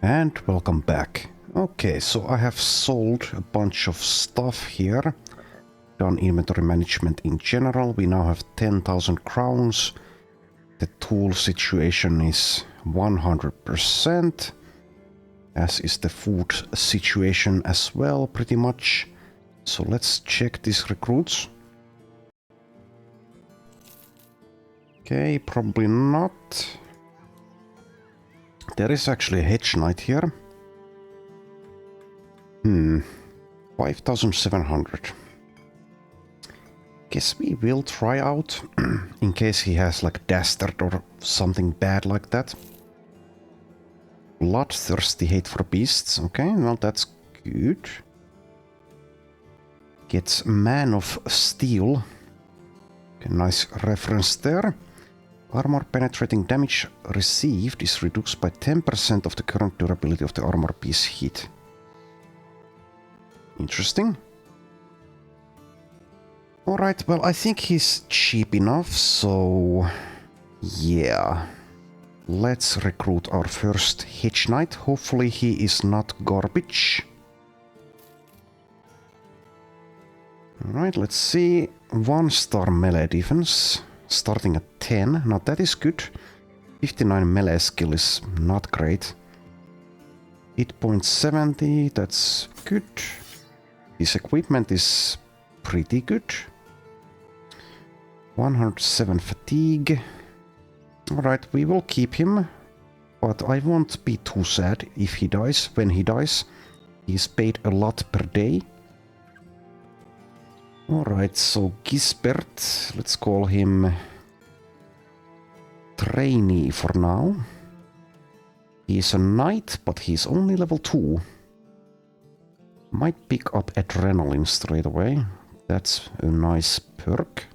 And welcome back. Okay, so I have sold a bunch of stuff here. Done inventory management in general. We now have 10,000 crowns. The tool situation is 100%. As is the food situation as well, pretty much. So let's check these recruits. Okay, probably not. There is actually a hedge knight here. 5,700. Guess we will try out, in case he has like Dastard or something bad like that. Bloodthirsty hate for beasts. Okay, well that's good. Gets Man of Steel. Okay, nice reference there. Armor penetrating damage received is reduced by 10% of the current durability of the armor piece hit. Interesting. Alright, well I think he's cheap enough, so yeah. Let's recruit our first Hedge Knight. Hopefully he is not garbage. Alright, let's see. 1-star melee defense. Starting at 10. Now that is good. 59 melee skill is not great. Hit point 70. That's good. His equipment is pretty good. 107 fatigue. Alright, we will keep him. But I won't be too sad if he dies. When he dies, he's paid a lot per day. Alright, so Gisbert, let's call him Trainee for now. He's a knight, but he's only level 2. Might pick up Adrenaline straight away. That's a nice perk.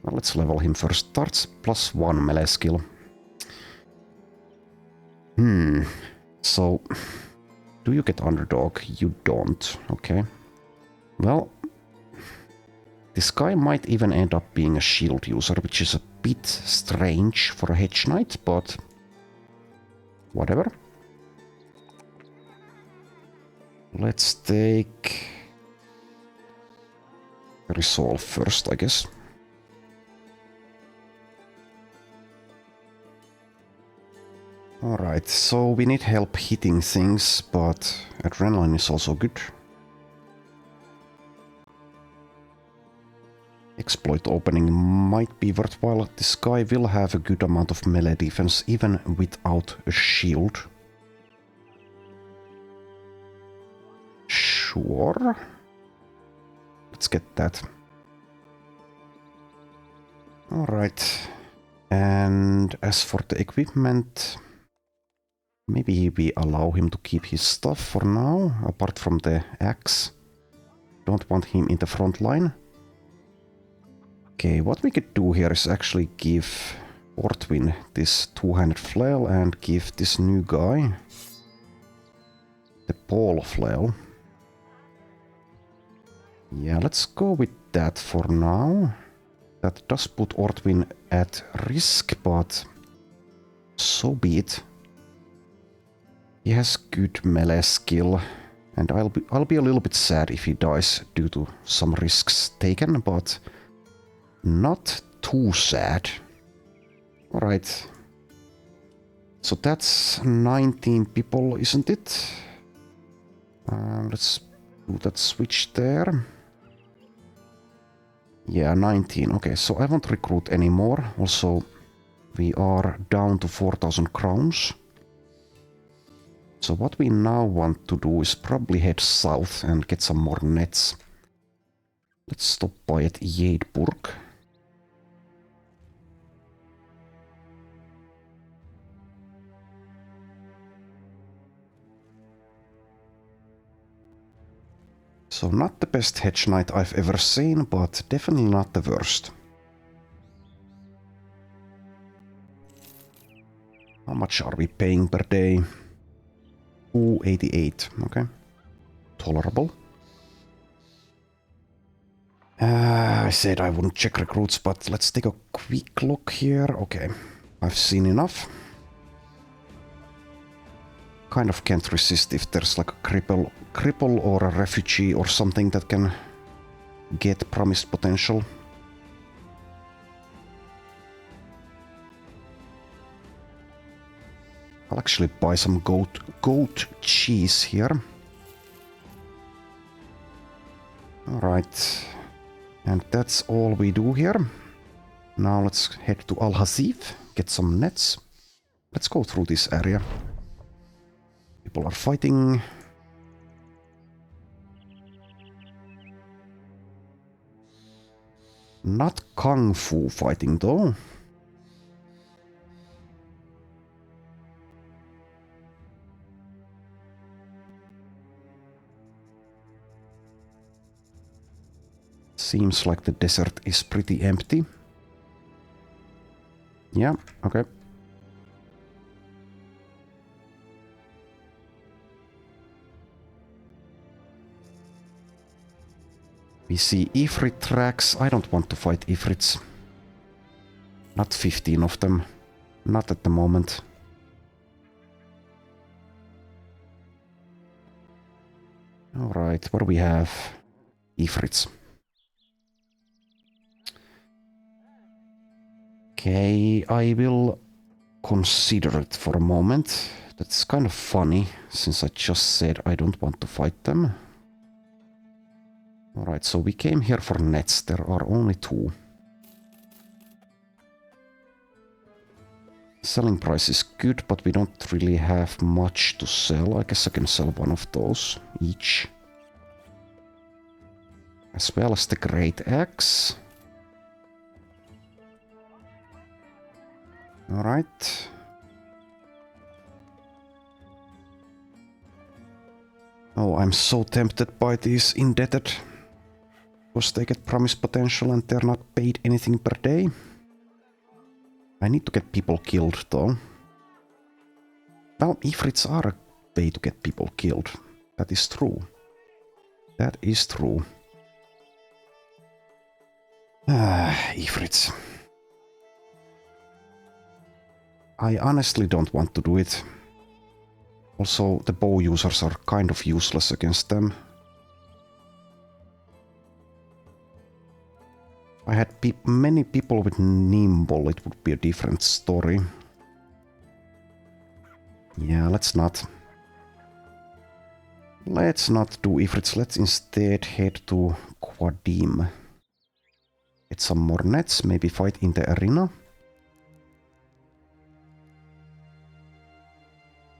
Well, let's level him first. Starts +1 melee skill. So, do you get underdog? You don't. Okay. Well, this guy might even end up being a shield user, which is a bit strange for a Hedge Knight, but whatever. Let's take Resolve first, I guess. Alright, so we need help hitting things, but Adrenaline is also good. Exploit opening might be worthwhile. This guy will have a good amount of melee defense even without a shield. Sure. Let's get that. Alright. And as for the equipment, maybe we allow him to keep his stuff for now, apart from the axe. Don't want him in the front line. Okay, what we could do here is actually give Ortwin this two-handed flail and give this new guy the pole flail. Yeah, let's go with that for now. That does put Ortwin at risk, but so be it. He has good melee skill, and I'll be a little bit sad if he dies due to some risks taken, but not too sad. Alright. So that's 19 people, isn't it? Let's do that switch there. Yeah, 19. Okay, so I won't recruit anymore. Also, we are down to 4,000 crowns. So what we now want to do is probably head south and get some more nets. Let's stop by at Jadburg. So not the best Hedge Knight I've ever seen, but definitely not the worst. How much are we paying per day? 288, okay. Tolerable. I said I wouldn't check recruits, but let's take a quick look here. Okay, I've seen enough. kind of can't resist if there's like a cripple or a refugee or something that can get promised potential. I'll actually buy some goat cheese here. Alright. And that's all we do here. Now let's head to Al-Hazif, get some nets. Let's go through this area. People are fighting. Not kung fu fighting though. Seems like the desert is pretty empty. Yeah, okay. We see Ifrit tracks. I don't want to fight Ifrits. Not 15 of them. Not at the moment. Alright, what do we have? Ifrits. Okay, I will consider it for a moment. That's kind of funny, since I just said I don't want to fight them. Alright, so we came here for nets. There are only 2. Selling price is good, but we don't really have much to sell. I guess I can sell one of those each. As well as the Great Axe. Alright. Oh, I'm so tempted by these indebted. Because they get promised potential and they're not paid anything per day. I need to get people killed though. Well, Ifrits are a way to get people killed. That is true. That is true. Ifrits. I honestly don't want to do it. Also, the bow users are kind of useless against them. If I had many people with nimble, it would be a different story. Yeah, let's not. Let's not do Ifrits. Let's instead head to Quadim. Get some more nets, maybe fight in the arena.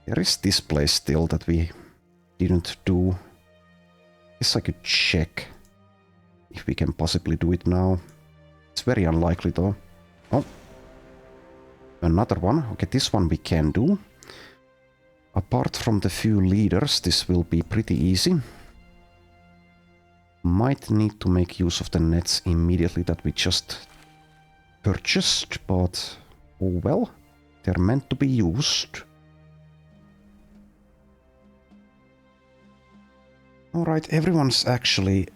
There is this place still that we didn't do. Guess I could check if we can possibly do it now. It's very unlikely though. Oh. Another one. Okay, this one we can do. Apart from the few leaders, this will be pretty easy. Might need to make use of the nets immediately that we just purchased, but oh well. They're meant to be used. Alright, everyone's actually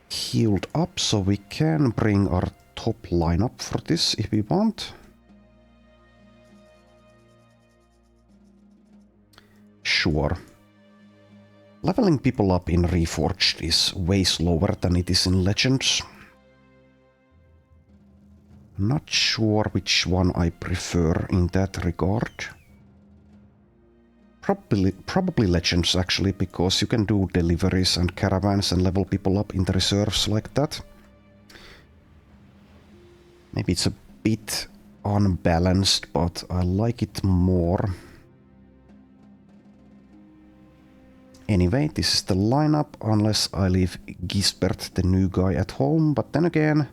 healed up, so we can bring our top lineup for this if we want. Sure. Leveling people up in Reforged is way slower than it is in Legends. Not sure which one I prefer in that regard. Probably Legends actually, because you can do deliveries and caravans and level people up in the reserves like that. Maybe it's a bit unbalanced, but I like it more. Anyway, this is the lineup, unless I leave Gisbert, the new guy, at home, but then again...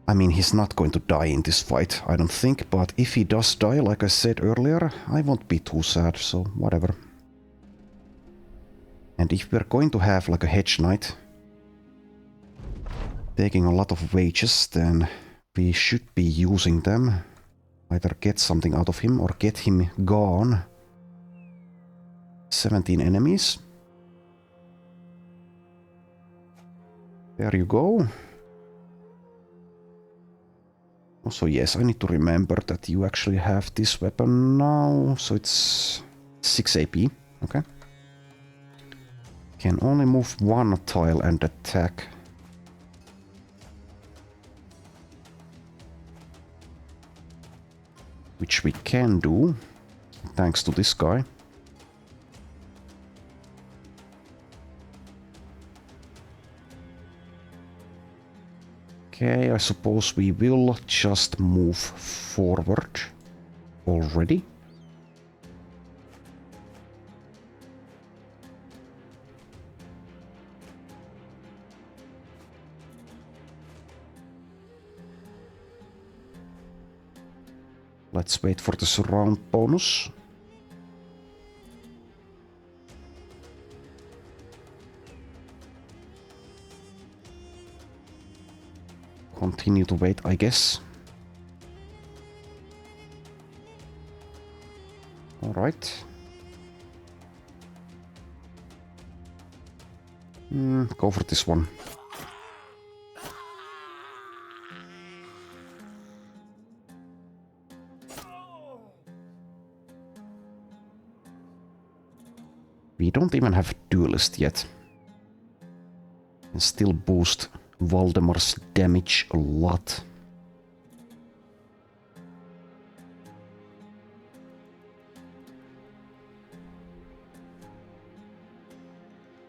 I mean, he's not going to die in this fight, I don't think, but if he does die, like I said earlier, I won't be too sad, so whatever. And if we're going to have like a hedge knight taking a lot of wages, then we should be using them. Either get something out of him or get him gone. 17 enemies. There you go. Also, yes, I need to remember that you actually have this weapon now, so it's 6 AP. Okay. Can only move one tile and attack. Which we can do, thanks to this guy. Okay, I suppose we will just move forward already. Let's wait for the surround bonus. Continue to wait, I guess. Alright. Go for this one. We don't even have Duelist yet. And still boost Valdemar's damage a lot.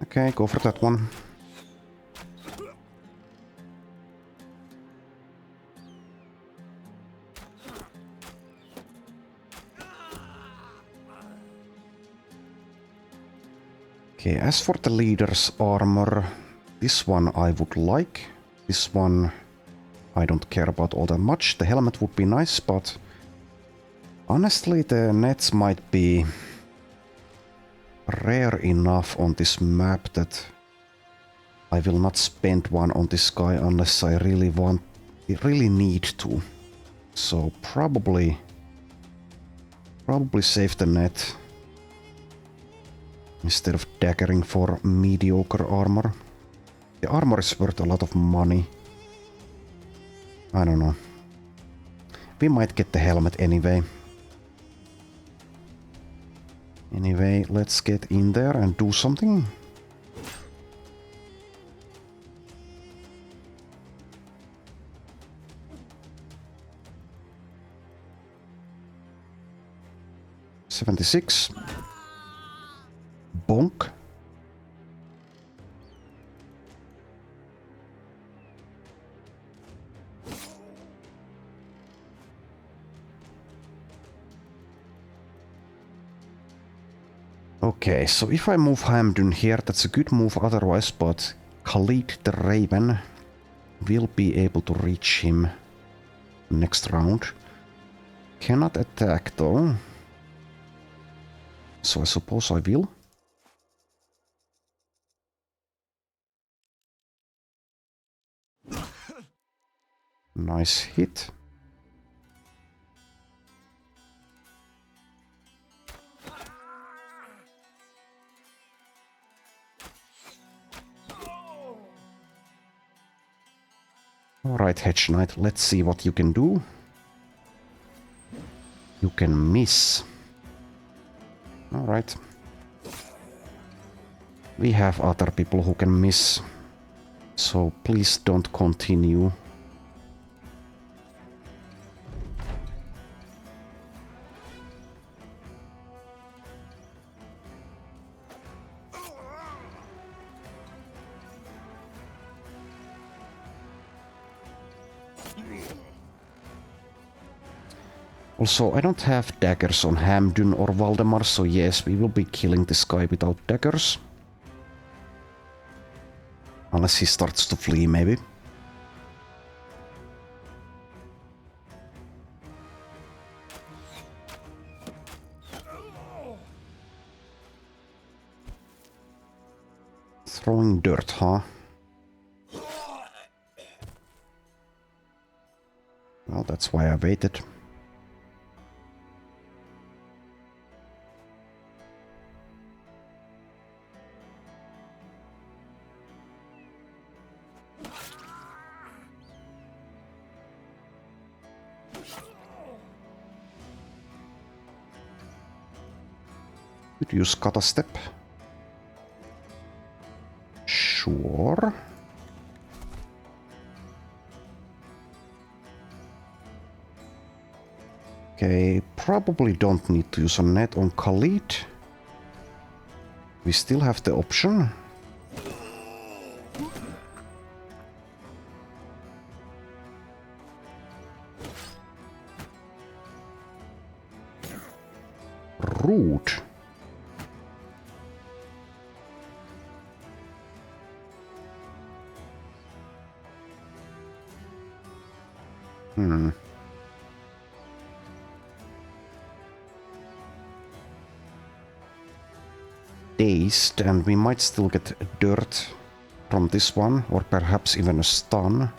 Okay, go for that one. Okay, as for the leader's armor, this one I would like. This one I don't care about all that much. The helmet would be nice, but honestly the nets might be rare enough on this map that I will not spend one on this guy unless I really need to. So probably save the net instead of daggering for mediocre armor. The armor is worth a lot of money. I don't know. We might get the helmet anyway. Anyway, let's get in there and do something. $76. Bonk. Okay, so if I move Hamdun here, that's a good move otherwise, but Khalid the Raven will be able to reach him next round. Cannot attack though. So I suppose I will. Nice hit. Alright, Hedge Knight, let's see what you can do. You can miss. Alright. We have other people who can miss. So please don't continue. Also, I don't have daggers on Hamdun or Valdemar, so yes, we will be killing this guy without daggers. Unless he starts to flee, maybe. Throwing dirt, huh? Well, that's why I waited. Could use Kata Step. Sure. Okay, probably don't need to use a net on Khalid. We still have the option. Rude. Dazed, and we might still get dirt from this one, or perhaps even a stun.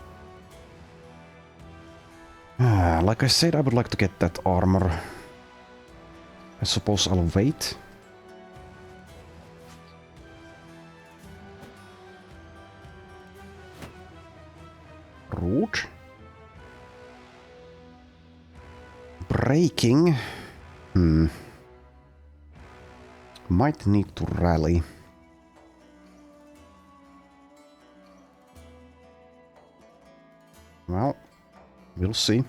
Like I said, I would like to get that armor. I suppose I'll wait. Rude. Breaking. Might need to rally. Well, we'll see.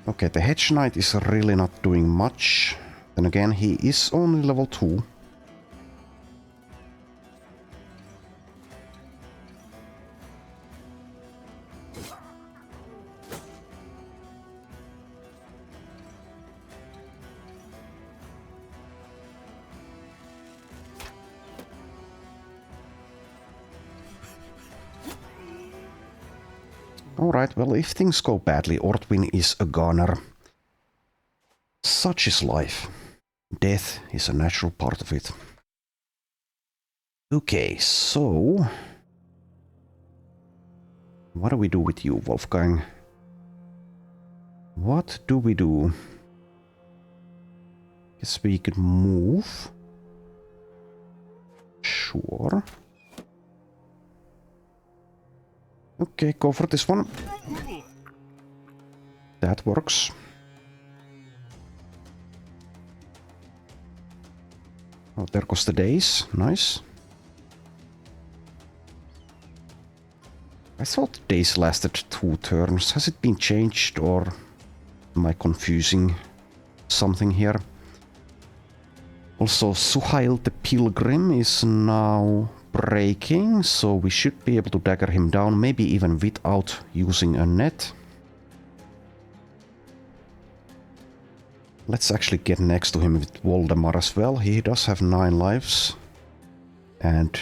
Okay, the Hedge Knight is really not doing much. Then again, he is only level 2. Alright, well, if things go badly, Ortwin is a goner. Such is life. Death is a natural part of it. Okay, so... what do we do with you, Wolfgang? What do we do? Guess we could move. Sure. Okay, go for this one. That works. Oh, there goes the days. Nice. I thought days lasted 2 turns. Has it been changed, or am I confusing something here? Also, Suhail the Pilgrim is now breaking, so we should be able to dagger him down, maybe even without using a net. Let's actually get next to him with Voldemar as well. He does have 9 lives. And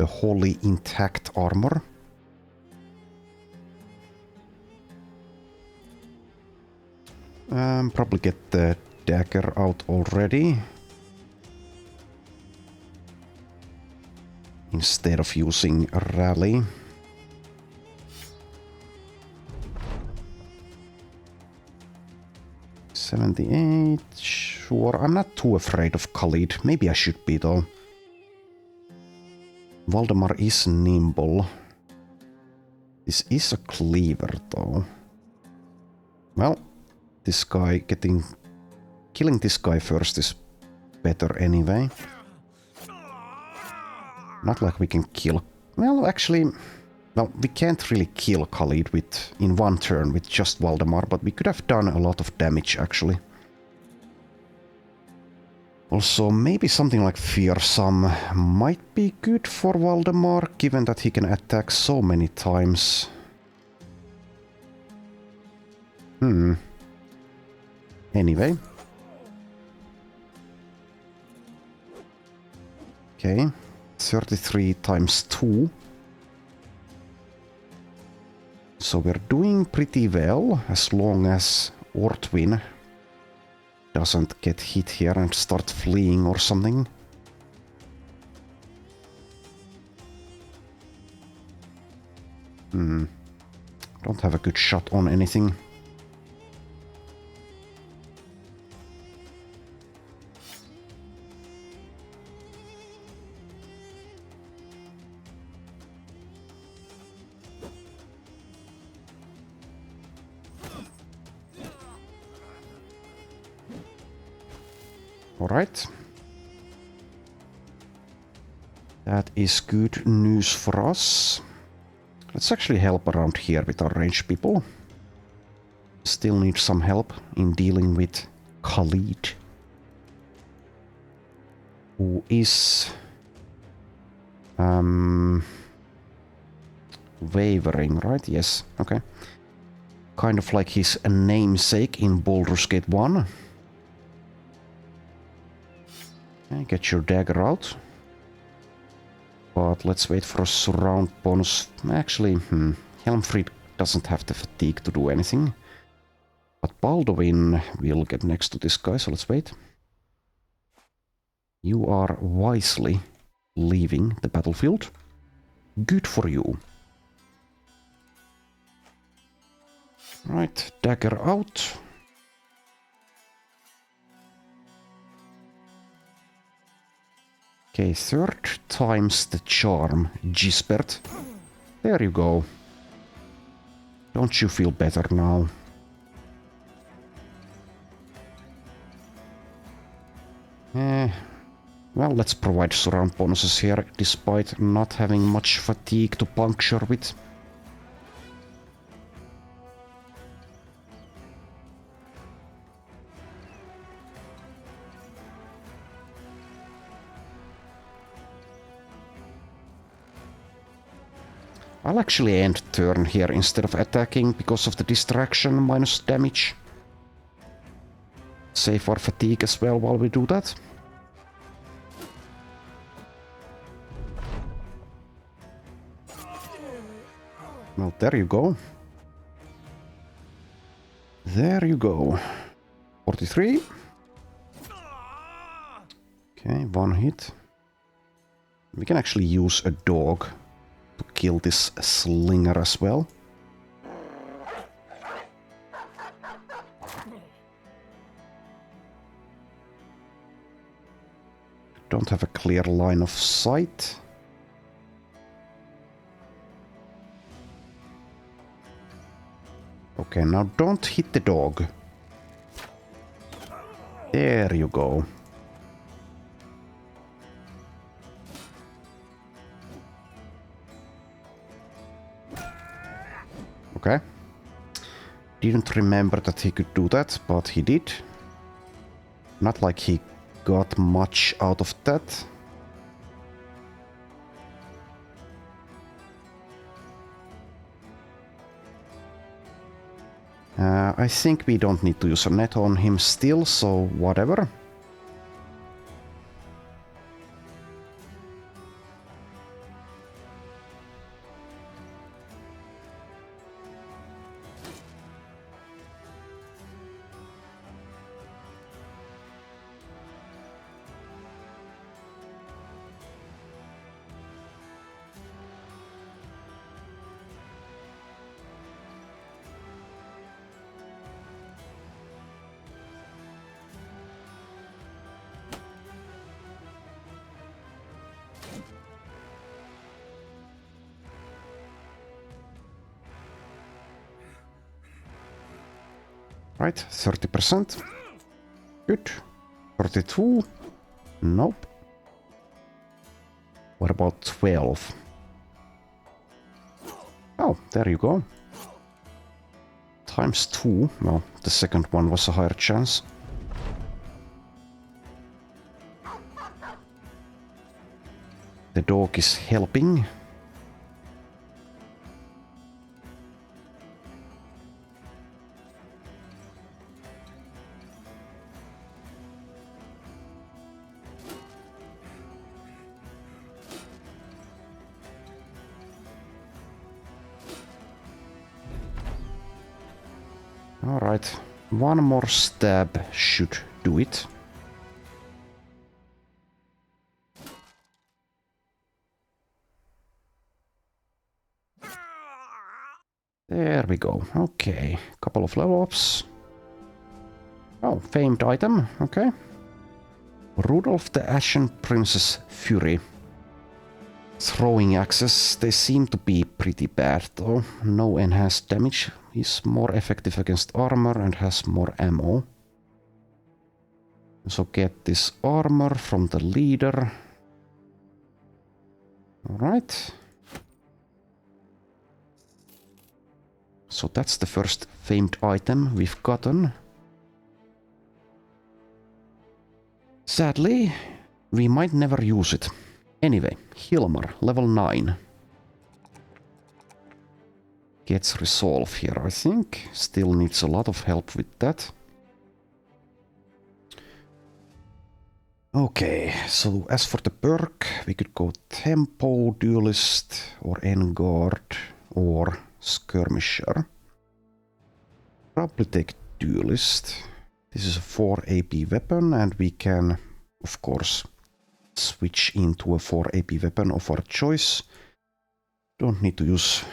a wholly intact armor. Probably get the dagger out already. Instead of using a rally. $78. Sure, I'm not too afraid of Khalid. Maybe I should be though. Valdemar is nimble. This is a cleaver though. Well, this guy killing this guy first is better anyway. Not like we can kill... well, actually... well, we can't really kill Khalid in one turn with just Valdemar, but we could have done a lot of damage, actually. Also, maybe something like Fearsome might be good for Valdemar, given that he can attack so many times. Anyway. Okay. 33 times 2. So we're doing pretty well, as long as Ortwin doesn't get hit here and start fleeing or something. Don't have a good shot on anything. Alright. That is good news for us. Let's actually help around here with our ranged people. Still need some help in dealing with Khalid, who is wavering, right? Yes, okay. Kind of like his namesake in Baldur's Gate 1. Okay, get your dagger out. But let's wait for a surround bonus. Actually, Helmfried doesn't have the fatigue to do anything. But Baldwin will get next to this guy, so let's wait. You are wisely leaving the battlefield. Good for you. Right, dagger out. Okay, third time's the charm, Gisbert. There you go. Don't you feel better now? Well, let's provide surround bonuses here, despite not having much fatigue to puncture with. I'll actually end turn here instead of attacking because of the distraction minus damage. Save our fatigue as well while we do that. Well, there you go. There you go. 43. Okay, one hit. We can actually use a dog to kill this slinger as well. Don't have a clear line of sight. Okay, now don't hit the dog. There you go. Okay. Didn't remember that he could do that, but he did. Not like he got much out of that. I think we don't need to use a net on him still, so whatever. Right, 30%. Good. 32. Nope. What about 12? Oh, there you go. Times 2. Well, the second one was a higher chance. The dog is helping. Alright, one more stab should do it. There we go. Okay, couple of level ups. Oh, famed item. Okay. Rudolph the Ashen Princess Fury. Throwing axes, they seem to be pretty bad though. No enhanced damage. He's more effective against armor and has more ammo. So get this armor from the leader. Alright. So that's the first famed item we've gotten. Sadly, we might never use it. Anyway, Hilmar, level 9. Gets resolve here, I think. Still needs a lot of help with that. Okay, so as for the perk, we could go Tempo, Duelist, or Enguard, or Skirmisher. Probably take Duelist. This is a 4 AP weapon, and we can, of course, switch into a 4 AP weapon of our choice. Don't need to use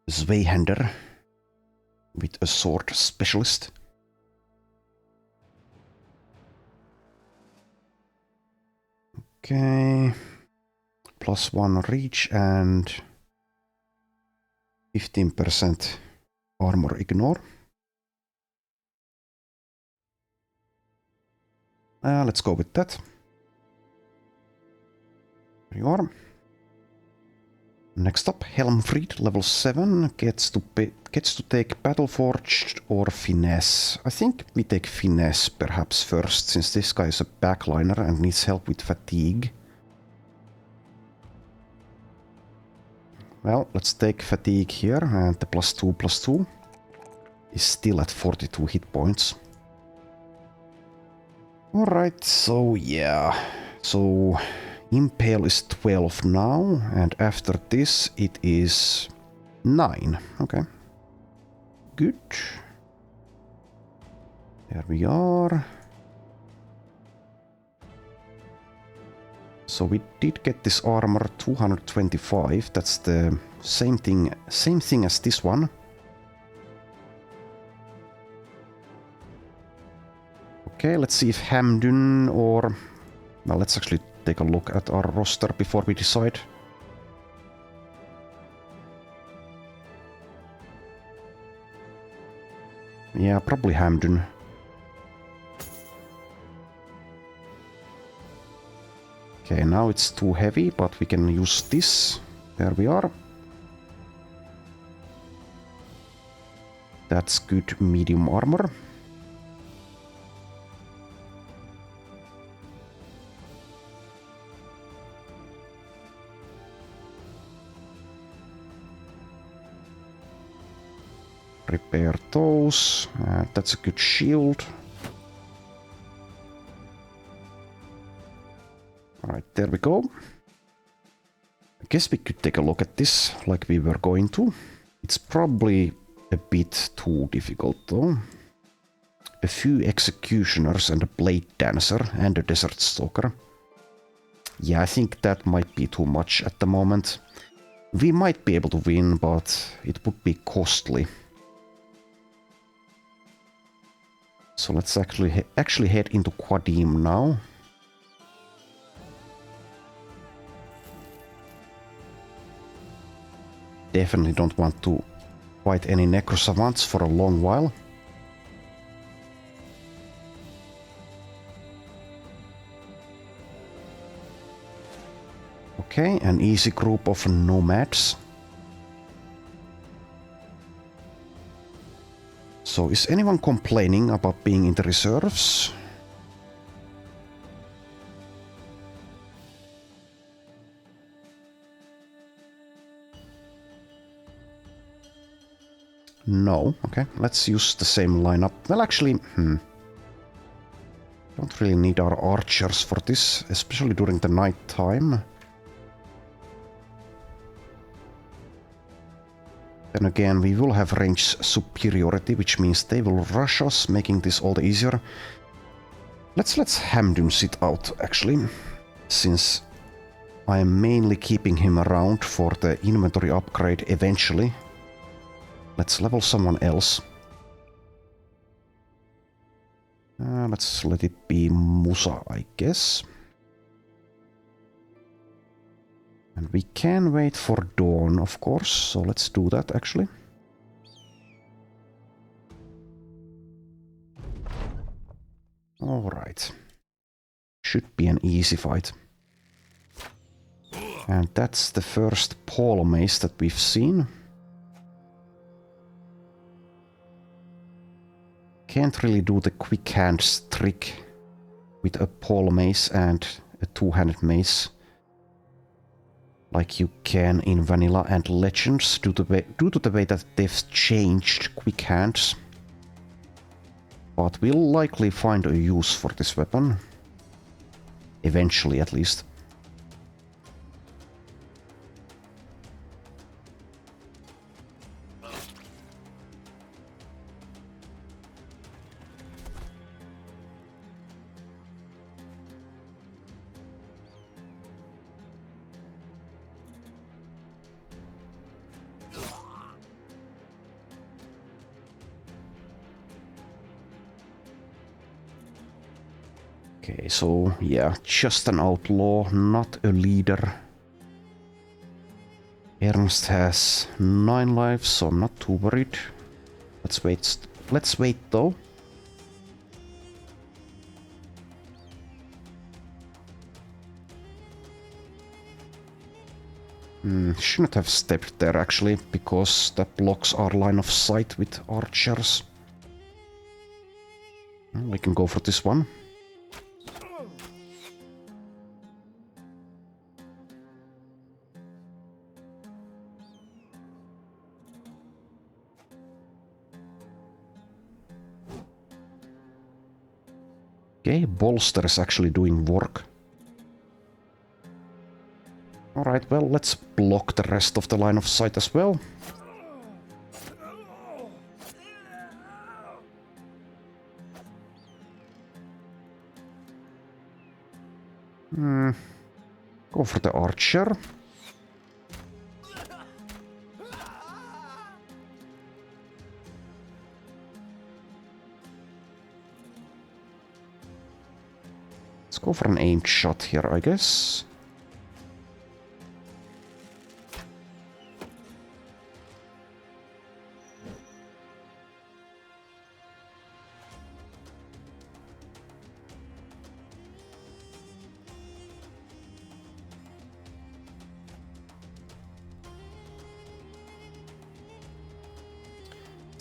Zweihander with a sword specialist. Okay, +1 reach and 15% armor ignore. Let's go with that. There you are. Next up, Helmfried, level 7, gets to take Battleforged or Finesse. I think we take Finesse perhaps first, since this guy is a backliner and needs help with fatigue. Well, let's take fatigue here, and the +2/+2 is still at 42 hit points. Alright, so yeah. So Impale is 12 now, and after this it is 9. Okay. Good. There we are. So we did get this armor 225. That's the same thing as this one. Okay, let's see if Hamdun or... Well, let's actually take a look at our roster before we decide. Yeah, probably Hamdun. Okay, now it's too heavy, but we can use this. There we are. That's good medium armor. Repair those. That's a good shield. Alright, there we go. I guess we could take a look at this like we were going to. It's probably a bit too difficult though. A few executioners and a blade dancer and a desert stalker. Yeah, I think that might be too much at the moment. We might be able to win, but it would be costly. So let's actually head into Qadim now. Definitely don't want to fight any necrosavants for a long while. Okay, an easy group of nomads. So is anyone complaining about being in the reserves? No. Okay, let's use the same lineup. Well, actually, don't really need our archers for this, especially during the night time. Then again, we will have range superiority, which means they will rush us, making this all the easier. Let's Hamdun sit out, actually, since I am mainly keeping him around for the inventory upgrade eventually. Let's level someone else. Let's let it be Musa, I guess. And we can wait for dawn, of course, so let's do that, actually. Alright. Should be an easy fight. And that's the first pole mace that we've seen. Can't really do the quick hands trick with a pole mace and a two-handed mace like you can in Vanilla and Legends due to the way that they've changed quick hands. But we'll likely find a use for this weapon. Eventually, at least. Okay, so yeah, just an outlaw, not a leader. Ernst has 9 lives, so I'm not too worried. Let's wait. Let's wait though. Shouldn't have stepped there actually, because that blocks our line of sight with archers. We can go for this one. Okay, bolster is actually doing work. Alright, well, let's block the rest of the line of sight as well. Go for the archer. Let's go for an aimed shot here, I guess.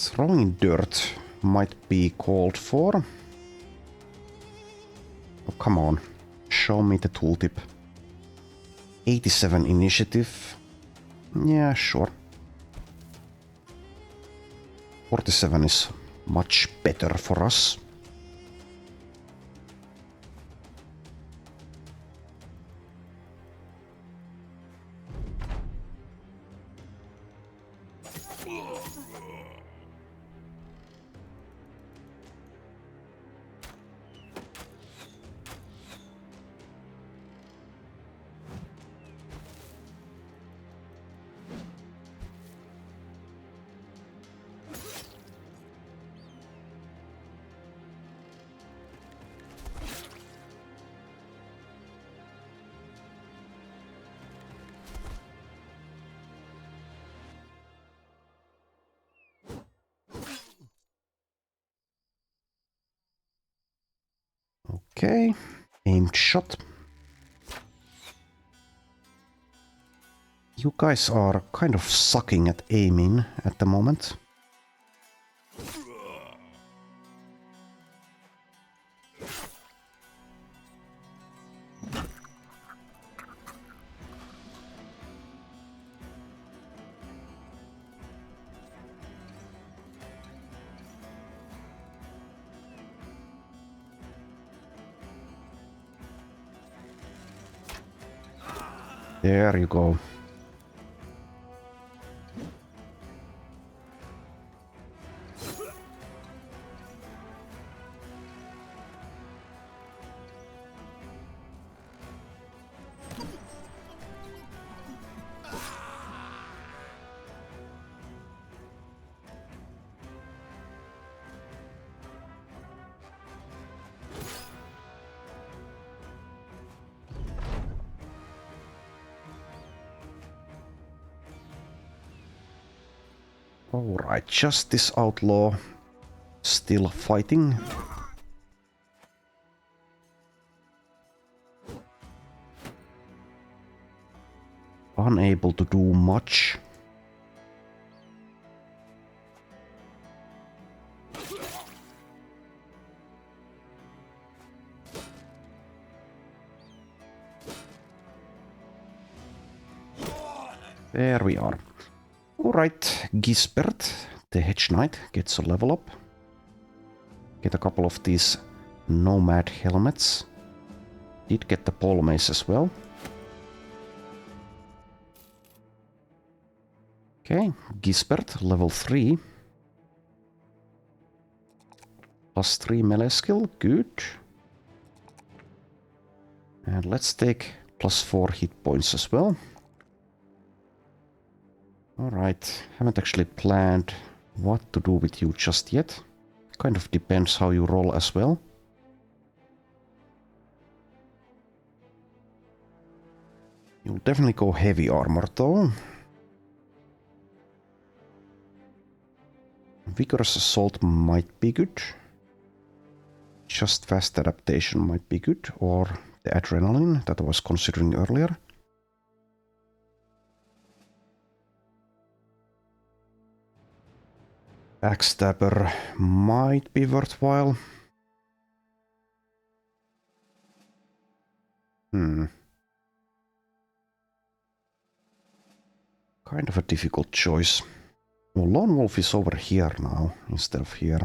Throwing dirt might be called for. Oh, come on. Show me the tooltip. 87 initiative. Yeah, sure. 47 is much better for us. Okay, aimed shot. You guys are kind of sucking at aiming at the moment. There you go. Alright, just this outlaw still fighting. unable to do much. There we are. Alright, Gisbert, the Hedge Knight, gets a level up. Get a couple of these Nomad helmets. Did get the pole mace as well. Okay, Gisbert, level 3. Plus 3 melee skill, good. And let's take plus 4 hit points as well. Alright, haven't actually planned what to do with you just yet. Kind of depends how you roll as well. You'll definitely go heavy armor though. Vigorous assault might be good. Just fast adaptation might be good, or the adrenaline that I was considering earlier. Backstabber might be worthwhile. Kind of a difficult choice. Well, Lone Wolf is over here now, instead of here.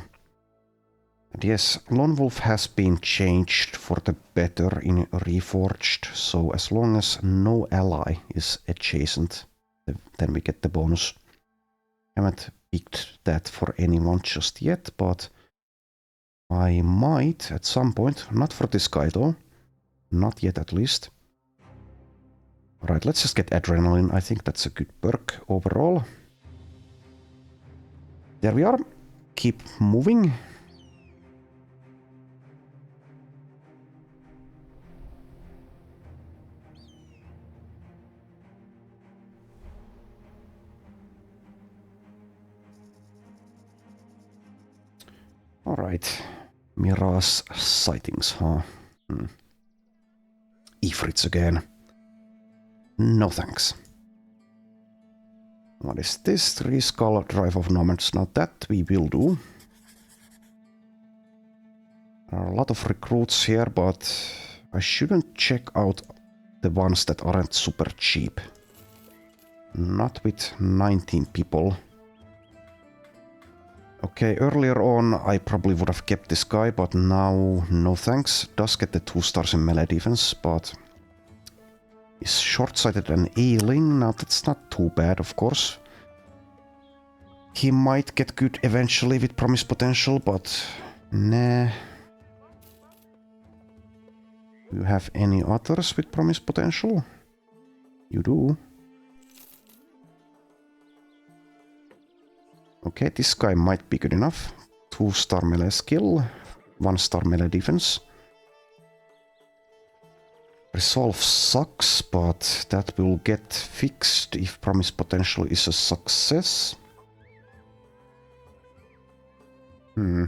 And yes, Lone Wolf has been changed for the better in Reforged, so as long as no ally is adjacent, then we get the bonus. Haven't picked that for anyone just yet, but I might at some point. Not for this guy though. Not yet at least. Alright, let's just get adrenaline. I think that's a good perk overall. There we are. Keep moving. Alright. Mirage sightings, huh? Ifrits again. No thanks. What is this? 3 skull drive of nomads. Now that we will do. There are a lot of recruits here, but I shouldn't check out the ones that aren't super cheap. Not with 19 people. Okay, earlier on I probably would have kept this guy, but now no thanks. Does get the 2 stars in melee defense, but is short-sighted and ailing. Now that's not too bad, of course. He might get good eventually with promise potential, but nah. Do you have any others with promise potential? You do. Okay, this guy might be good enough. 2-star melee skill, 1-star melee defense. Resolve sucks, but that will get fixed if promise potential is a success. The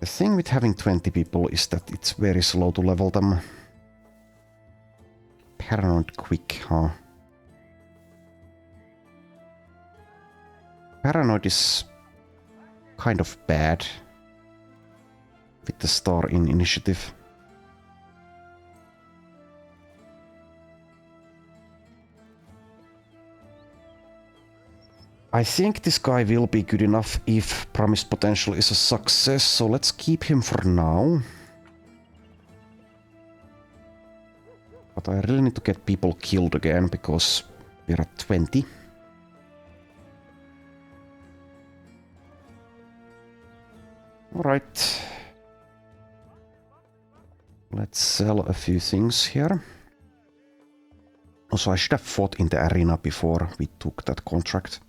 thing with having 20 people is that it's very slow to level them. Paranoid quick, huh? Paranoid is kind of bad with the star in initiative. I think this guy will be good enough if promised potential is a success, so let's keep him for now. But I really need to get people killed again, because we're at 20. Alright. Let's sell a few things here. Also, I should have fought in the arena before we took that contract.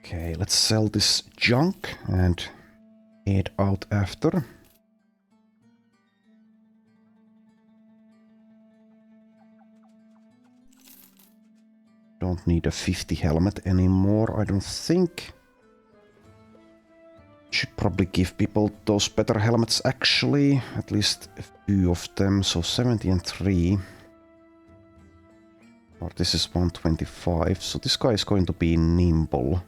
Okay, let's sell this junk and head out after. Don't need a 50 helmet anymore, I don't think. Should probably give people those better helmets actually, at least a few of them, so 70 and 3. Or this is 125, so this guy is going to be nimble.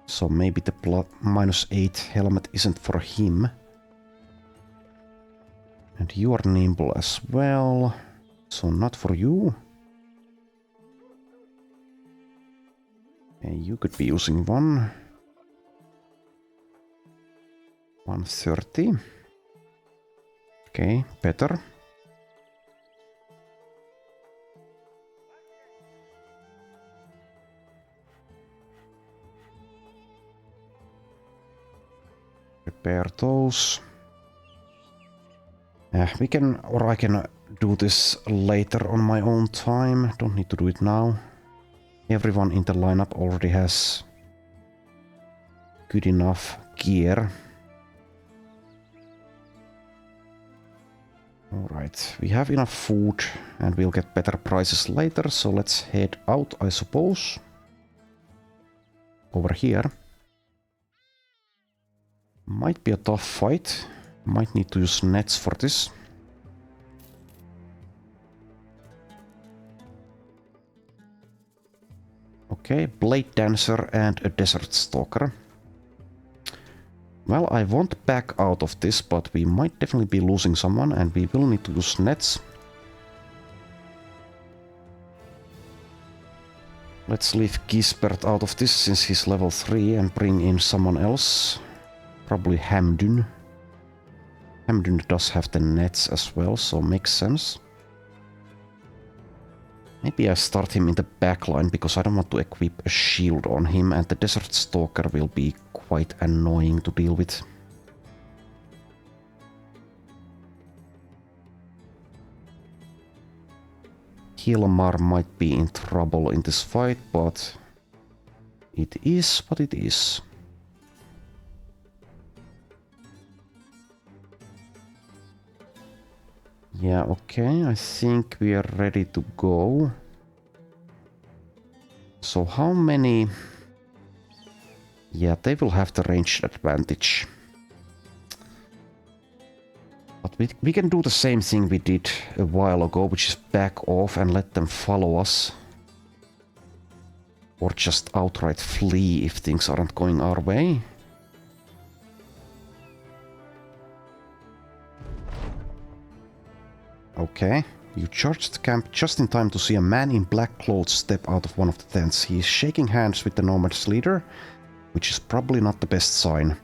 So maybe the -8 helmet isn't for him. And you are nimble as well, so not for you. And you could be using one. 130. Okay, better. Repair those. We can, or I can do this later on my own time. Don't need to do it now. Everyone in the lineup already has good enough gear. Alright, we have enough food and we'll get better prices later, so let's head out, I suppose. Over here. Might be a tough fight. Might need to use nets for this. Okay, Blade Dancer and a Desert Stalker. Well, I won't back out of this, but we might definitely be losing someone and we will need to use nets. Let's leave Gisbert out of this since he's level 3 and bring in someone else. Probably Hamdun. Hamdun does have the nets as well, so makes sense. Maybe I start him in the backline because I don't want to equip a shield on him and the Desert Stalker will be quite annoying to deal with. Hilmar might be in trouble in this fight, but it is what it is. Yeah, okay, I think we are ready to go. So how many... Yeah, they will have the ranged advantage. But we can do the same thing we did a while ago, which is back off and let them follow us. Or just outright flee if things aren't going our way. Okay, you charged the camp just in time to see a man in black clothes step out of one of the tents. He is shaking hands with the nomad's leader, which is probably not the best sign.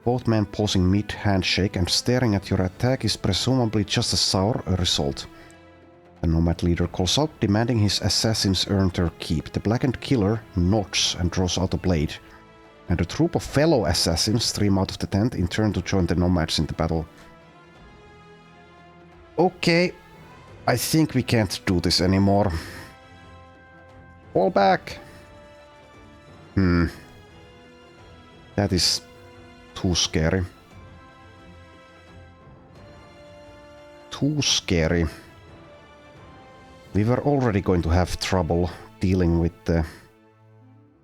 Both men pausing mid-handshake and staring at your attack is presumably just as sour a result. The nomad leader calls out, demanding his assassins earn their keep. The blackened killer nods and draws out a blade. And a troop of fellow assassins stream out of the tent in turn to join the nomads in the battle. Okay, I think we can't do this anymore. Fall back! That is too scary. Too scary. We were already going to have trouble dealing with the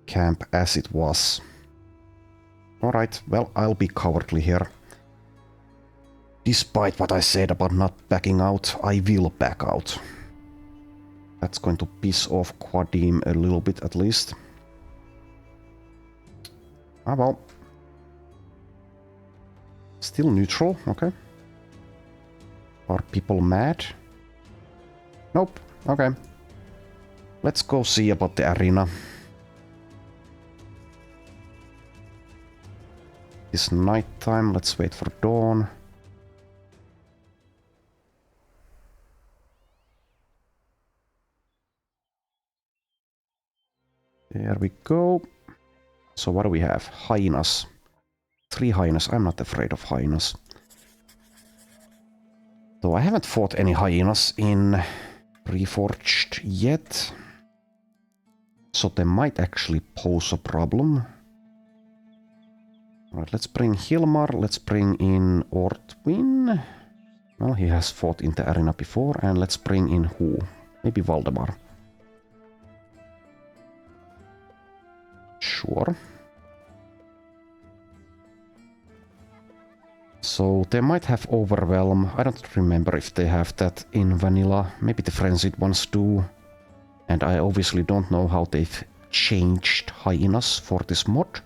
camp as it was. Alright, well, I'll be cowardly here. Despite what I said about not backing out, I will back out. That's going to piss off Quadim a little bit at least. Ah well. Still neutral, okay. Are people mad? Nope, okay. Let's go see about the arena. It's nighttime, let's wait for dawn. There we go. So what do we have? Hyenas. 3 hyenas. I'm not afraid of hyenas. Though I haven't fought any hyenas in Reforged yet. So they might actually pose a problem. Alright, let's bring Hilmar. Let's bring in Ortwin. Well, he has fought in the arena before, and let's bring in who? Maybe Valdemar. Sure. So they might have Overwhelm. I don't remember if they have that in Vanilla. Maybe the Frenzied ones do. And I obviously don't know how they've changed Hyenas for this mod.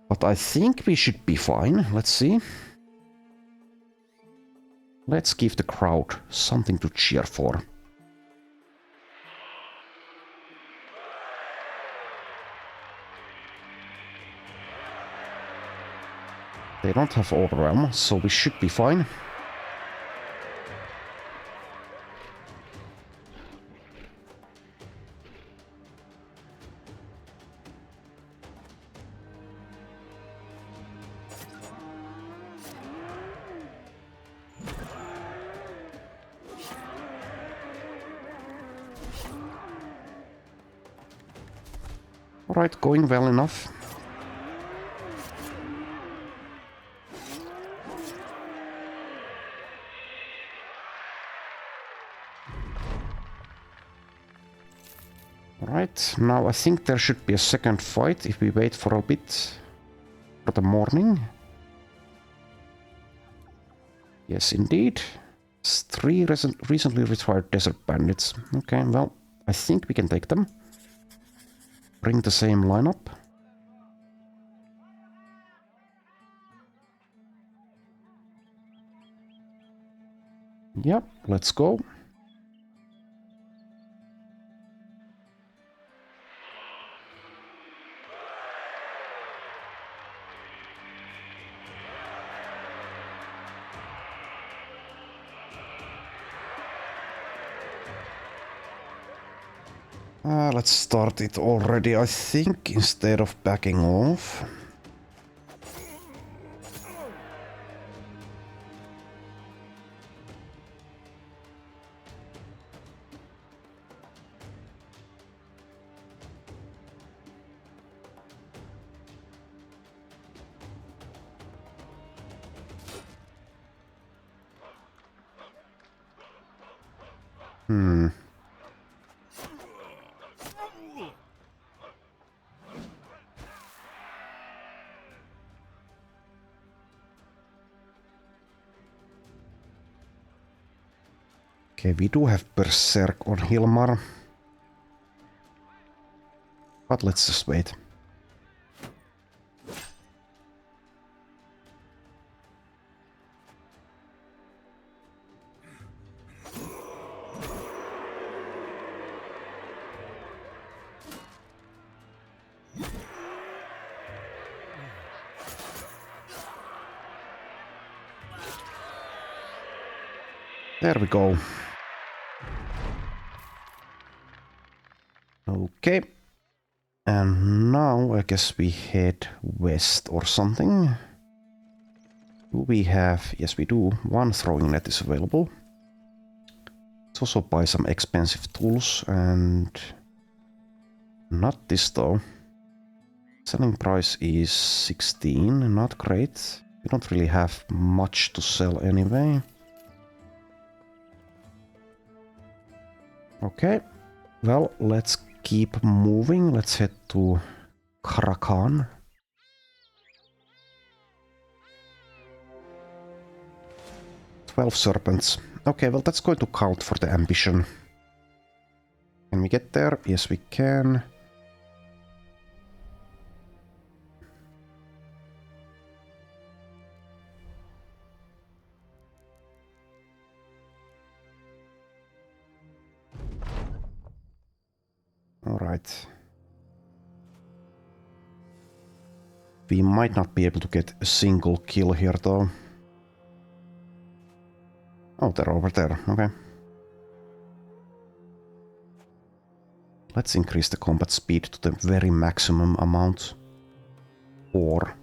But I think we should be fine. Let's see. Let's give the crowd something to cheer for. They don't have Overwhelm, so we should be fine. Alright, going well enough. Alright, now I think there should be a second fight if we wait for a bit for the morning. Yes, indeed. It's 3 recently retired desert bandits. Okay, well, I think we can take them. Bring the same lineup. Yep, let's go. Let's start it already, I think, instead of backing off. Okay, we do have Berserk on Hilmar. But let's just wait. There we go. Okay. And now I guess we head west or something. Do we have... Yes, we do. One throwing net is available. Let's also buy some expensive tools and... Not this though. Selling price is 16, not great. We don't really have much to sell anyway. Okay, well, let's keep moving. Let's head to Karakan. "12 serpents. Okay, well, that's going to count for the ambition. Can we get there? Yes, we can. Alright. We might not be able to get a single kill here though. Oh, they're over there. Okay. Let's increase the combat speed to the very maximum amount. Or...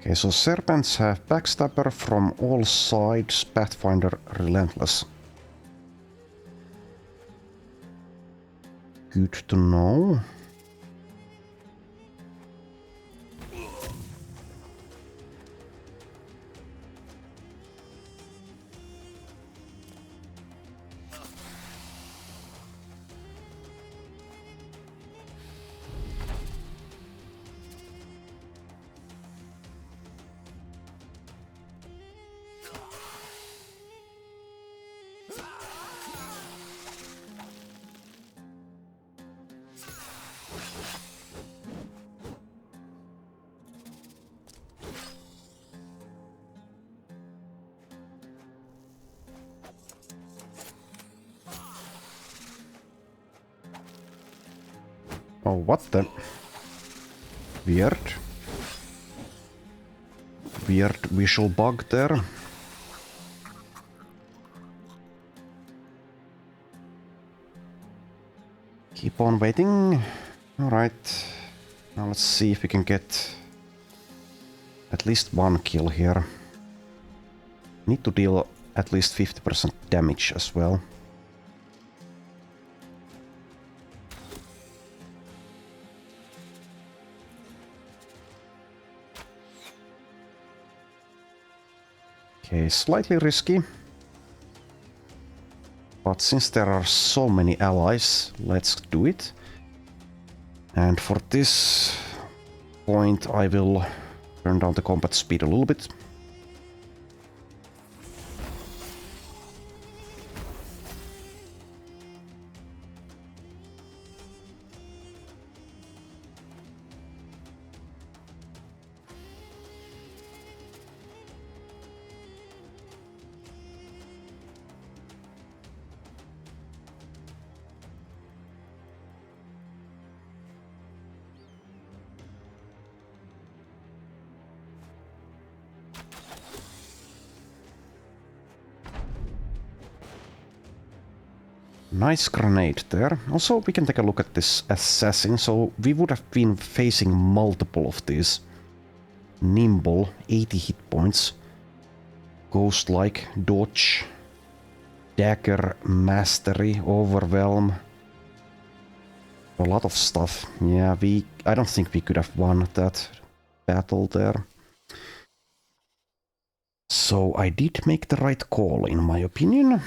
Okay, so serpents have backstabber from all sides, pathfinder relentless. Good to know. Oh, what the? Weird. Weird visual bug there. Keep on waiting. Alright. Now let's see if we can get at least one kill here. Need to deal at least 50% damage as well. Okay, slightly risky. But since there are so many allies, let's do it. And for this point I will turn down the combat speed a little bit. Nice grenade there. Also, we can take a look at this assassin. So we would have been facing multiple of these. Nimble, 80 hit points. Ghost-like, dodge. Dagger, mastery, overwhelm. A lot of stuff. Yeah, I don't think we could have won that battle there. So I did make the right call, in my opinion.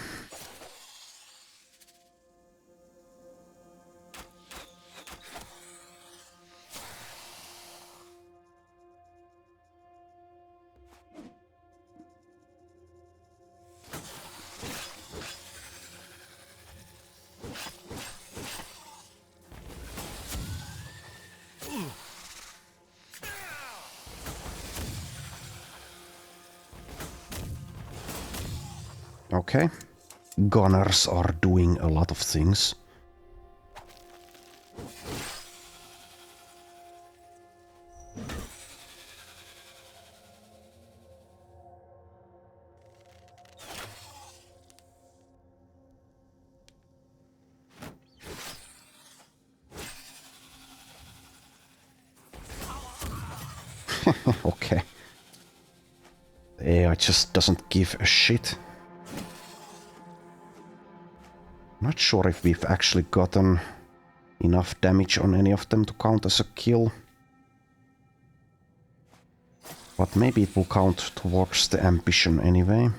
Okay. Gunners are doing a lot of things. Okay. The AI just doesn't give a shit. Not sure if we've actually gotten enough damage on any of them to count as a kill. But maybe it will count towards the ambition anyway.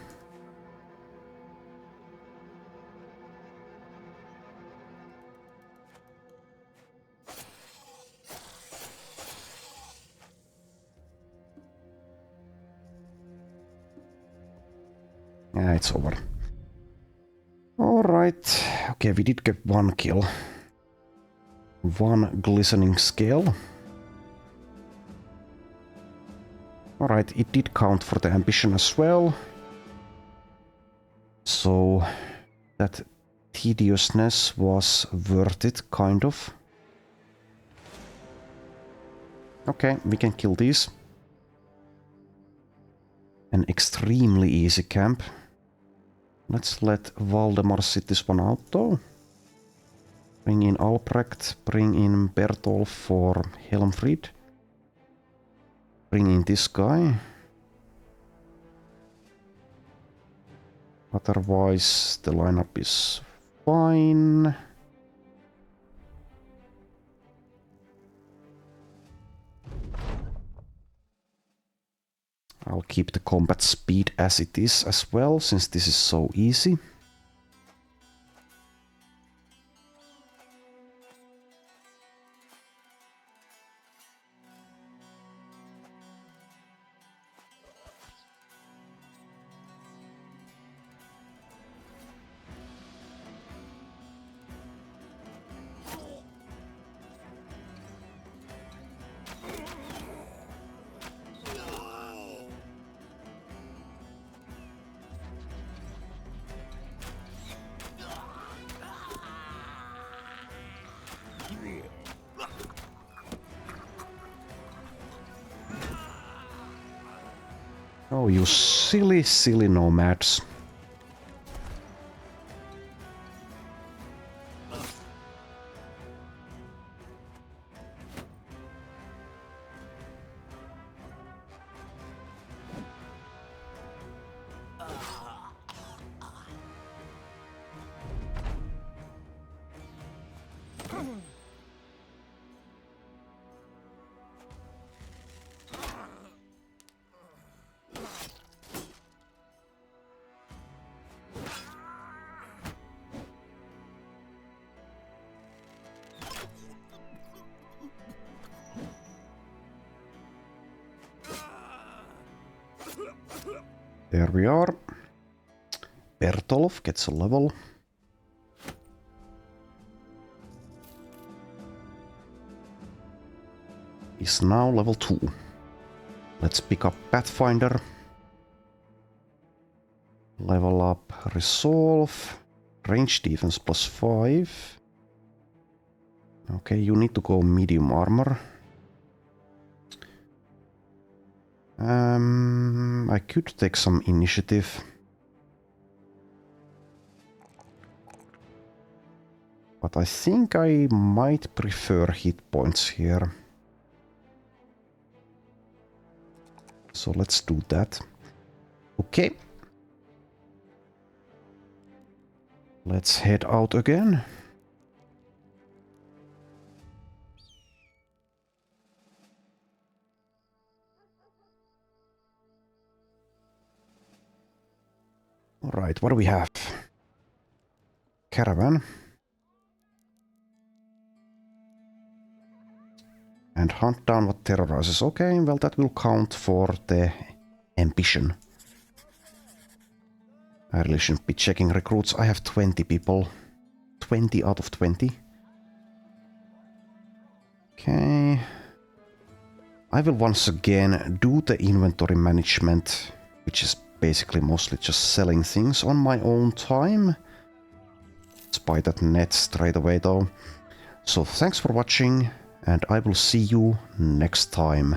Yeah, it's over. Alright. Okay, we did get one kill. One glistening scale. Alright, it did count for the ambition as well. So that tediousness was worth it, kind of. Okay, we can kill these. An extremely easy camp. Let's let Valdemar sit this one out though. Bring in Albrecht, bring in Bertolf for Helmfried. bring in this guy. Otherwise, the lineup is fine. I'll keep the combat speed as it is as well, since this is so easy. Oh, you silly, silly nomads. There we are. Bertolf gets a level. Is now level 2. Let's pick up Pathfinder. Level up Resolve. Range defense +5. Okay, you need to go medium armor. I could take some initiative. But I think I might prefer hit points here. So let's do that. Okay. Let's head out again. Alright, what do we have? Caravan. And hunt down what terrorizes. Okay, well that will count for the ambition. I really shouldn't be checking recruits. I have 20 people. 20 out of 20. Okay. I will once again do the inventory management, which is basically mostly just selling things on my own time. Let's buy that net straight away though. So thanks for watching, and I will see you next time.